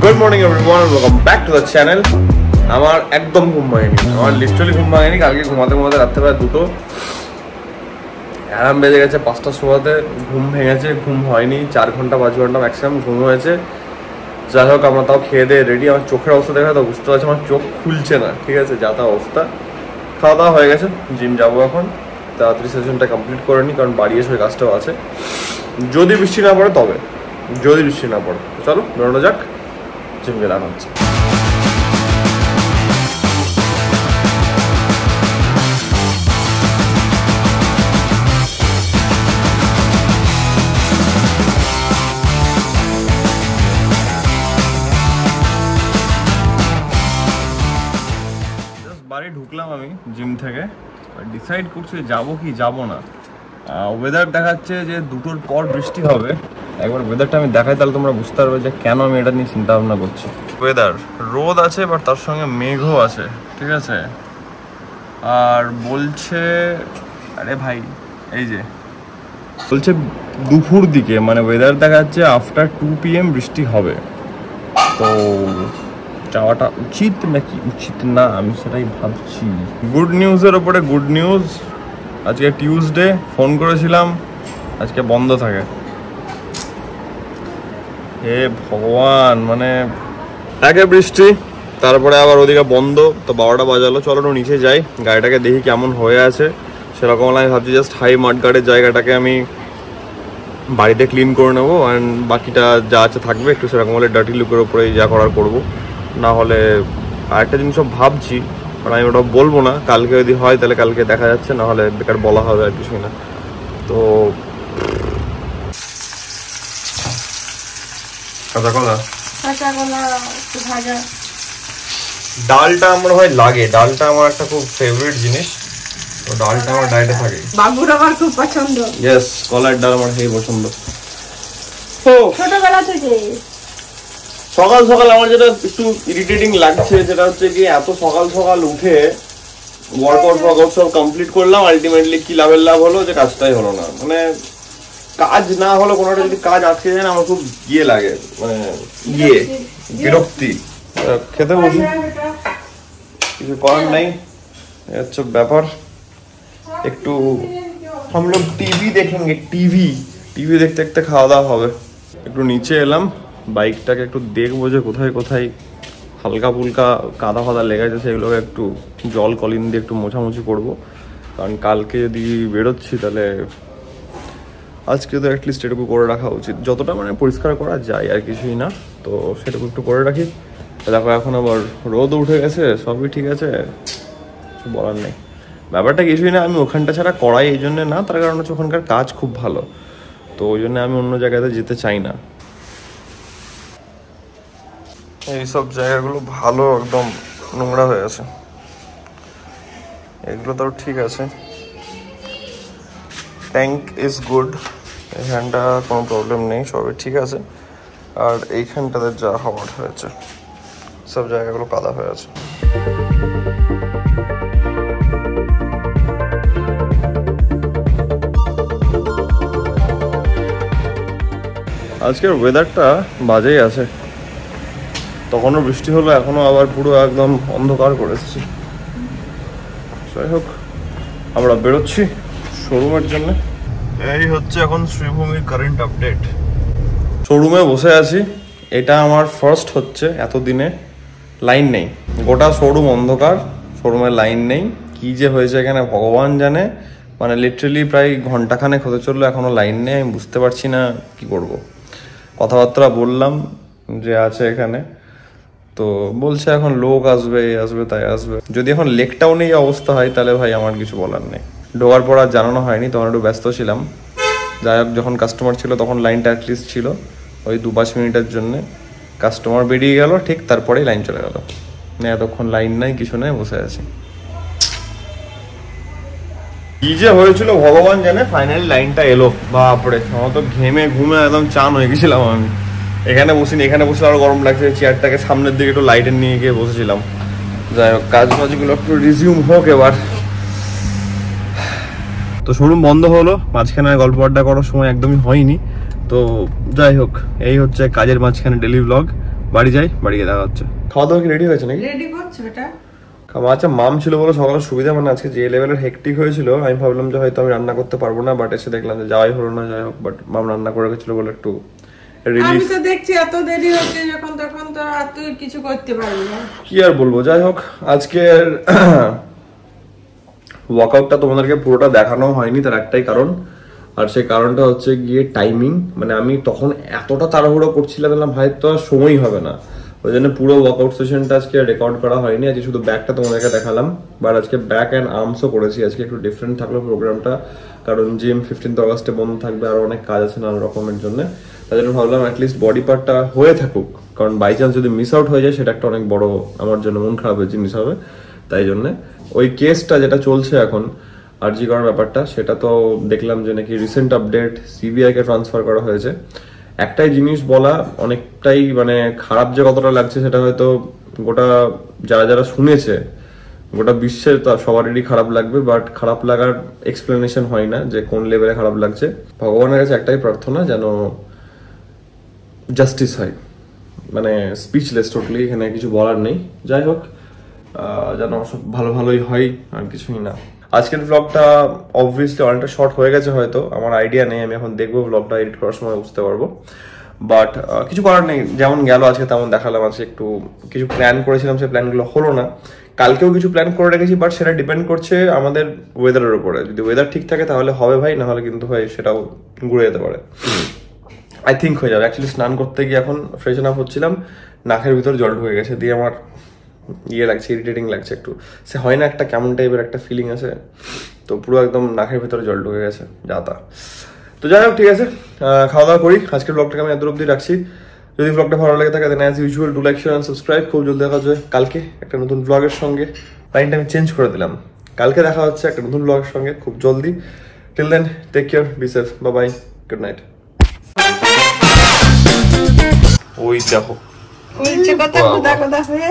Good morning everyone, welcome back to the channel. আমার একদম ঘুম ভাঙেনি, আমার লিটারালি ঘুম ভাঙেনি। কালকে ঘুমাতে ঘুমাতে রাত্রে প্রায় 2টো অ্যালার্ম বেজে গেছে। 5টার সময়তে ঘুম ভেঙেছে, ঘুম হয়নি। 4 ঘন্টা 5 ঘন্টা ম্যাক্সিমাম ঘুম হয়েছে। যাই হোক, আমরা তাও খেয়ে দিয়ে রেডি। আমার চোখের অবস্থা দেখা তো বুঝতে পারছি আমার চোখ খুলছে না, ঠিক আছে, যা তা অবস্থা। খাওয়া দাওয়া হয়ে গেছে, জিম যাবো এখন। তাড়াতাড়ি সেশনটা কমপ্লিট করে নিই, কারণ বাড়ি এসে কাজটাও আছে। যদি বৃষ্টি না পড়ে তবে, যদি বৃষ্টি না পড়ে চলো বেরোনো যাক, জিমকে দেখা হচ্ছে। বাড়ি ঢুকলাম আমি জিম থেকে, ডিসাইড করছি যাবো কি যাবো না। ওয়েদার দেখাচ্ছে যে 2টোর পর বৃষ্টি হবে। একবার ওয়েদারটা আমি দেখাই, তাহলে তোমরা বুঝতে পারবে যে কেন আমি এটা নিয়ে চিন্তা ভাবনা করছি। ওয়েদার রোদ আছে, বাট তার সঙ্গে মেঘও আছে, ঠিক আছে। আর বলছে, আরে ভাই এই যে বলছে দুপুর দিকে, মানে ওয়েদার দেখাচ্ছে আফটার 2 PM বৃষ্টি হবে। তো যাওয়াটা উচিত নাকি উচিত না, আমি সেটাই ভাবছি। গুড নিউজের ওপরে গুড নিউজ, আজকে টিউসডে, ফোন করেছিলাম, আজকে বন্ধ থাকে। হে ভগবান, মানে একে বৃষ্টি, তারপরে আবার ওদিকে বন্ধ। তো 12টা বাজালো, চলো একটু নিচে যাই, গাড়িটাকে দেখি কেমন হয়ে আছে। সেরকম আমি ভাবছি জাস্ট হাই মাডগার্ডের জায়গাটাকে আমি বাড়িতে ক্লিন করে নেবো, অ্যান্ড বাকিটা যা আছে থাকবে। একটু সেরকম হলে ডার্টি লুকের ওপরে যা করার করবো। না হলে আরেকটা জিনিসও ভাবছি, কারণ আমি ওটা বলবো না, কালকে যদি হয় তাহলে কালকে দেখা যাচ্ছে, না হলে বেকার বলা হবে আর কিছুই না। তো ডালটা আমার ভাই লাগে, ডালটা আমার একটা খুব ফেভারিট জিনিস। তো ডালটা আমার ডায়েটে থাকে। বাবুর আমার খুব পছন্দ। ইয়েস, কলার ডাল আমার হেবি পছন্দ। ছোটবেলা থেকে সকাল সকাল আমার যেটা একটু ইরিটেটিং লাগছে, সেটা হচ্ছে কি এত সকাল সকাল উঠে ওয়ার্কআউট সব কমপ্লিট করলাম, আলটিমেটলি কি লাভের লাভ হলো, যে কাজটাই হলো না। মানে কাজ না হলো, কোনো একটা যদি কাজ আটকে যায় না, আমার খুব ইয়ে লাগে, মানে বিরক্তি। খেতে বসি, কিছু করার নাই, হচ্ছে ব্যাপার। একটু আমরা টিভি দেখেঙ্গে, টিভি দেখতে দেখতে খাওয়া দাওয়া হবে। একটু নিচে এলাম, বাইকটাকে একটু দেখবো যে কোথায় কোথায় হালকা ফুলকা কাদা ফাদা লেগেছে, সেগুলোকে একটু জল কলিন দিয়ে একটু মোছামুছি করবো। কারণ কালকে যদি বেরোচ্ছি তাহলে আজকে তো অ্যাটলিস্ট এটুকু করে রাখা উচিত, যতটা মানে পরিষ্কার করা যায় আর কিছুই না। তো সেটুকু একটু করে রাখি। দেখো এখন আবার রোদ উঠে গেছে, সবই ঠিক আছে, কিছু বলার নেই। ব্যাপারটা কিছুই না, আমি ওখানটা ছাড়া করাই এই জন্যে না, তার কারণ হচ্ছে ওখানকার কাজ খুব ভালো। তো ওই জন্য আমি অন্য জায়গাতে যেতে চাই না। এইসব জায়গাগুলো ভালো, একদম নোংরা হয়ে আছে। এগুলো তো ঠিক আছে, ট্যাঙ্ক ইজ গুড, এখানটা কোনো প্রবলেম নেই, সবই ঠিক আছে। আর এইখানটাতে যা হওয়ার হয়েছে, সব জায়গাগুলো কাদা হয়ে আছে। আজকের ওয়েদারটা বাজেই আছে, তখনও বৃষ্টি হলো, এখনো আবার পুরো একদম অন্ধকার করে এসেছি। যাই হোক, আমরা বেরোচ্ছি শোরুমের জন্য। এই হচ্ছে এখন শ্রীভূমির কারেন্ট আপডেট। শোরুমে বসে আছি, এটা আমার ফার্স্ট হচ্ছে এতদিনে লাইন নেই, গোটা শোরুম অন্ধকার, শোরুমে লাইন নেই। কি যে হয়েছে এখানে ভগবান জানে, মানে লিটারালি প্রায় ঘন্টাখানেক হতে চললো, এখনো লাইন নেই। আমি বুঝতে পারছি না কি করব। কথাবার্তা বললাম যে আছে এখানে, তো বলছে এখন লোক আসবে, এই আসবে তাই আসবে। যদি এখন লেকটাও নেই অবস্থা হয়, তাহলে ভাই আমার কিছু বলার নেই। ঢোকার পর আর জানানো হয়নি, তখন একটু ব্যস্ত ছিলাম। যাই হোক, যখন কাস্টমার ছিল তখন লাইনটা অ্যাটলিস্ট ছিল, ওই 2-5 মিনিটের জন্যে। কাস্টমার বেরিয়ে গেল, ঠিক তারপরেই লাইন চলে গেল। না, এতক্ষণ লাইন নাই, কিছু নেই, বসে আছি। কি যে হয়েছিল ভগবান জানে, ফাইনালি লাইনটা এলো। বাপরে, আমার তো ঘেমে ঘুমে একদম চান হয়ে গেছিলাম আমি। এখানে বসিনি, এখানে বসলে আরো গরম লাগছে, চেয়ারটাকে সামনের দিকে একটু লাইটের নিয়ে গিয়ে বসেছিলাম। যাই হোক, কাজ বাজগুলো একটু রিজিউম হোক এবার। তো শোরুম বন্ধ হলো, মাঝখানে গল্প আড্ডা করার সময় একদমই হয়নি। তো যাই হোক, এই হচ্ছে কাজের মাঝখানে ডেলি ব্লগ। বাড়ি যাই, বাড়ি গিয়ে দেখা হচ্ছে। খাওয়া দাওয়া কি রেডি হয়েছে নাকি? রেডি করছো এটা? আচ্ছা মাম ছিল বলে সকালে সুবিধা, মানে আজকে যে লেভেলের হেক্টিক হয়েছিল আমি ভাবলাম যে হয়তো আমি রান্না করতে পারবো না, বাট এসে দেখলাম যে যাওয়াই হলো না। যাই হোক, বাট মাম রান্না করে গেছিল বলে একটু রিলিফ। আমি তো দেখছি এত দেরি হচ্ছে যখন তখন তো আর তুই কিছু করতে পারবি না। কি আর বলবো, যাই হোক আজকের ওয়ার্কআউটটা তোমাদেরকে পুরোটা দেখানো হয়নি, তার একটাই কারণ, আর সেই কারণটা হচ্ছে গিয়ে টাইমিং। মানে আমি তখন এতটা তাড়াহুড়ো করছিলাম না ভাই, তো আর সময় হবে না, ওই জন্য পুরো ওয়ার্কআউট সেশনটা আজকে রেকর্ড করা হয়নি। আজকে শুধু ব্যাকটা তোমাদেরকে দেখালাম, বাট আজকে ব্যাক অ্যান্ড আর্মসও করেছি। আজকে একটু ডিফারেন্ট থাকলো প্রোগ্রামটা, কারণ জিম 15 আগস্টে বন্ধ থাকবে, আরো অনেক কাজ আছে নানা রকমের জন্য। তাই জন্য ভাবলাম অ্যাটলিস্ট বডি পার্টটা হয়ে থাকুক, কারণ বাই চান্স যদি মিস আউট হয়ে যায় সেটা একটা অনেক বড় আমার জন্য মন খারাপের জিনিস হবে। তাই জন্য ওই কেসটা যেটা চলছে এখন আরজি করার ব্যাপারটা, সেটা তো দেখলাম যে নাকি রিসেন্ট আপডেট সিবিআই কে ট্রান্সফার করা হয়েছে। একটাই জিনিস বলা, অনেকটাই মানে খারাপ যে কতটা লাগছে সেটা হয়তো গোটা যারা যারা শুনেছে গোটা বিশ্বের সবারই খারাপ লাগবে, বাট খারাপ লাগার এক্সপ্লেনেশন হয় না যে কোন লেভেলে খারাপ লাগছে। ভগবানের কাছে একটাই প্রার্থনা যেন জাস্টিস হয়, মানে স্পিচলেস টোটালি, এখানে কিছু বলার নেই। যাই হোক, যেন সব ভালো ভালোই হয়, আর কিছুই না। আজকের ব্লগটা অবভিয়াসলি অনেকটা শর্ট হয়ে গেছে হয়তো, আমার আইডিয়া নেই, আমি এখন দেখবো ব্লগটা এডিট করার সময় বুঝতে পারবো। বাট কিছু করার নেই, যেমন গেল আজকে তেমন দেখালাম। আজকে একটু কিছু প্ল্যান করেছিলাম, সেই প্ল্যানগুলো হলো না। কালকেও কিছু প্ল্যান করে রেখেছি, বাট সেটা ডিপেন্ড করছে আমাদের ওয়েদারের উপরে। যদি ওয়েদার ঠিক থাকে তাহলে হবে ভাই, না হলে কিন্তু ভাই সেটাও ঘুরে যেতে পারে। আই থিঙ্ক হয়ে যাবে। অ্যাকচুয়ালি স্নান করতে গিয়ে এখন ফ্রেশন আপ হচ্ছিলাম, নাকের ভিতর জল ঢুকে গেছে, দিয়ে আমার ইয়ে লাগছে, ইরিটেটিং লাগছে একটু। সে হয় না একটা কেমন টাইপের একটা ফিলিং আছে, তো পুরো একদম নাকের ভিতরে জল ঢুকে গেছে যাতা। তো যাই হোক, ঠিক আছে, খাওয়া দাওয়া করি। আজকের ব্লগটাকে আমি এত অব্দি রাখছি। যদি ব্লগটা ভালো লাগে থাকে then as usual do like share and subscribe. খুব জলদি দেখা যাবে কালকে একটা নতুন ব্লগের সঙ্গে। টাইমটা আমি চেঞ্জ করে দিলাম, কালকে দেখা হচ্ছে একটা নতুন ব্লগের সঙ্গে খুব জলদি। Till then take care, be safe, bye bye, good night. ওই দেখো কথা হয়ে